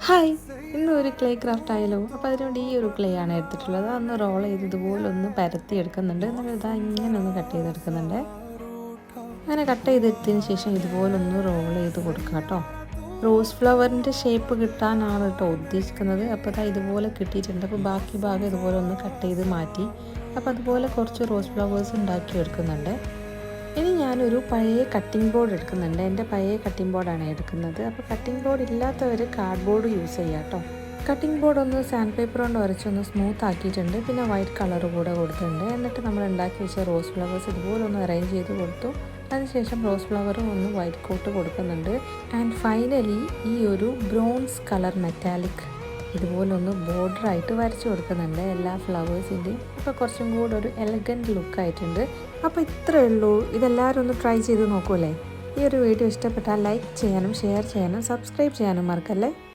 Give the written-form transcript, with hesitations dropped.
Hi, ഇന്ന് ഒരു clay craft ആയാലോ. അപ്പോൾ അതിനുവേണ്ടി ഈ ഒരു ക്ലേ ആണ് എടുത്തിട്ടുള്ളത്. അതൊന്ന് റോൾ ചെയ്ത് ഇതുപോലെ ഒന്ന് പരത്തി എടുക്കുന്നുണ്ട്. എന്നിട്ട് ഇതാ ഇങ്ങനെ ഒന്ന് കട്ട് ചെയ്തെടുക്കുന്നുണ്ട്. അങ്ങനെ കട്ട് ചെയ്തെടുത്തതിന് ശേഷം ഇതുപോലെ ഒന്ന് റോൾ ചെയ്ത് കൊടുക്കുക കേട്ടോ. റോസ് ഫ്ലവറിൻ്റെ ഷേപ്പ് കിട്ടാനാണ് കേട്ടോ ഉദ്ദേശിക്കുന്നത്. അപ്പോൾ ഇതാ ഇതുപോലെ കിട്ടിയിട്ടുണ്ട്. അപ്പോൾ ബാക്കി ഭാഗം ഇതുപോലെ ഒന്ന് കട്ട് ചെയ്ത് മാറ്റി. അപ്പോൾ അതുപോലെ കുറച്ച് റോസ് ഫ്ലവേഴ്സ് ഉണ്ടാക്കി എടുക്കുന്നുണ്ട്. ഇനി ഞാനൊരു പഴയ കട്ടിംഗ് ബോർഡ് എടുക്കുന്നുണ്ട്. എൻ്റെ പഴയ കട്ടിംഗ് ബോർഡാണ് എടുക്കുന്നത്. അപ്പോൾ കട്ടിംഗ് ബോർഡ് ഇല്ലാത്തവർ കാർഡ് ബോർഡ് യൂസ് ചെയ്യാം കേട്ടോ. കട്ടിംഗ് ബോർഡ് ഒന്ന് സാൻഡ് പേപ്പർ കൊണ്ട് വരച്ചൊന്ന് സ്മൂത്ത് ആക്കിയിട്ടുണ്ട്. പിന്നെ വൈറ്റ് കളർ കൂടെ കൊടുത്തിട്ടുണ്ട്. എന്നിട്ട് നമ്മൾ ഉണ്ടാക്കി വെച്ച റോസ് ഫ്ലവേഴ്സ് ഇതുപോലെ ഒന്ന് അറേഞ്ച് ചെയ്ത് കൊടുത്തു. അതിനുശേഷം റോസ് ഫ്ലവറും ഒന്ന് വൈറ്റ് കോട്ട് കൊടുക്കുന്നുണ്ട്. ആൻഡ് ഫൈനലി ഈ ഒരു ബ്രോൺസ് കളർ മെറ്റാലിക് ഇതുപോലെ ഒന്ന് ബോർഡറായിട്ട് വരച്ചു കൊടുക്കുന്നുണ്ട് എല്ലാ ഫ്ലവേഴ്സിൻ്റെയും. അപ്പോൾ കുറച്ചും കൂടെ ഒരു എലഗൻറ്റ് ലുക്കായിട്ടുണ്ട്. അപ്പോൾ ഇത്രയേ ഉള്ളൂ. ഇതെല്ലാവരും ഒന്ന് ട്രൈ ചെയ്ത് നോക്കൂലേ. ഈ ഒരു വീഡിയോ ഇഷ്ടപ്പെട്ടാൽ ലൈക്ക് ചെയ്യാനും ഷെയർ ചെയ്യാനും സബ്സ്ക്രൈബ് ചെയ്യാനും മറക്കല്ലേ.